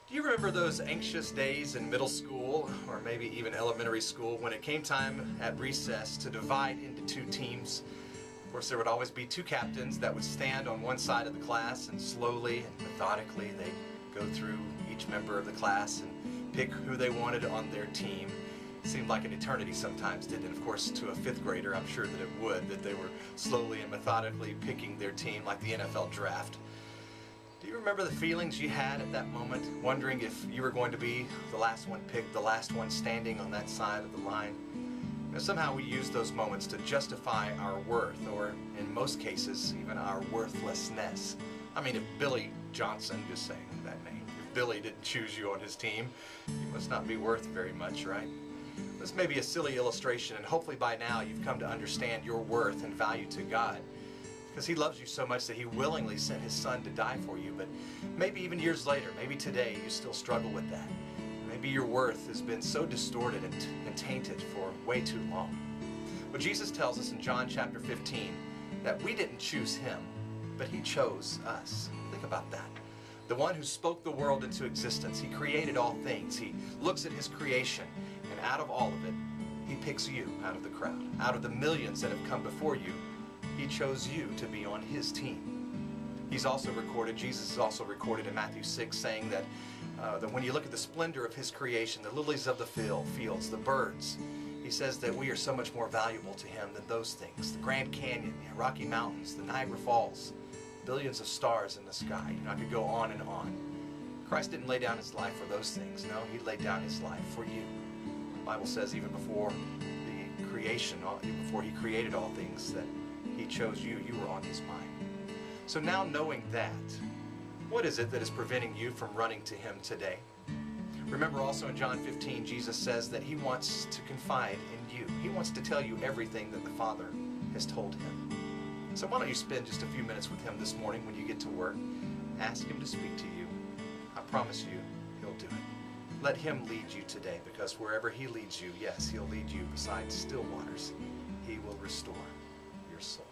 Do you remember those anxious days in middle school or maybe even elementary school when it came time at recess to divide into two teams? Of course, there would always be two captains that would stand on one side of the class, and slowly and methodically they'd go through each member of the class and pick who they wanted on their team. It seemed like an eternity sometimes, didn't it? Of course, to a fifth grader, I'm sure that it would, that they were slowly and methodically picking their team like the NFL draft. Do you remember the feelings you had at that moment, wondering if you were going to be the last one picked, the last one standing on that side of the line? Somehow we use those moments to justify our worth, or in most cases, even our worthlessness. I mean, if Billy Johnson, just saying that name, if Billy didn't choose you on his team, you must not be worth very much, right? This may be a silly illustration, and hopefully by now you've come to understand your worth and value to God, because He loves you so much that He willingly sent His Son to die for you. But maybe even years later, maybe today, you still struggle with that. Maybe your worth has been so distorted and tainted for way too long. But Jesus tells us in John chapter 15 that we didn't choose Him, but He chose us. Think about that. The one who spoke the world into existence. He created all things. He looks at His creation, and out of all of it, He picks you out of the crowd. Out of the millions that have come before you, He chose you to be on His team. He's also recorded, Jesus is also recorded in Matthew 6, saying that when you look at the splendor of His creation, the lilies of the fields, the birds, He says that we are so much more valuable to Him than those things. The Grand Canyon, the Rocky Mountains, the Niagara Falls, billions of stars in the sky. I could go on and on. Christ didn't lay down His life for those things. No, He laid down His life for you. The Bible says even before the creation, even before He created all things, that He chose you. You were on His mind. So now knowing that, what is it that is preventing you from running to Him today? Remember also in John 15, Jesus says that He wants to confide in you. He wants to tell you everything that the Father has told Him. So why don't you spend just a few minutes with Him this morning when you get to work? Ask Him to speak to you. I promise you, He'll do it. Let Him lead you today, because wherever He leads you, yes, He'll lead you beside still waters. He will restore your soul.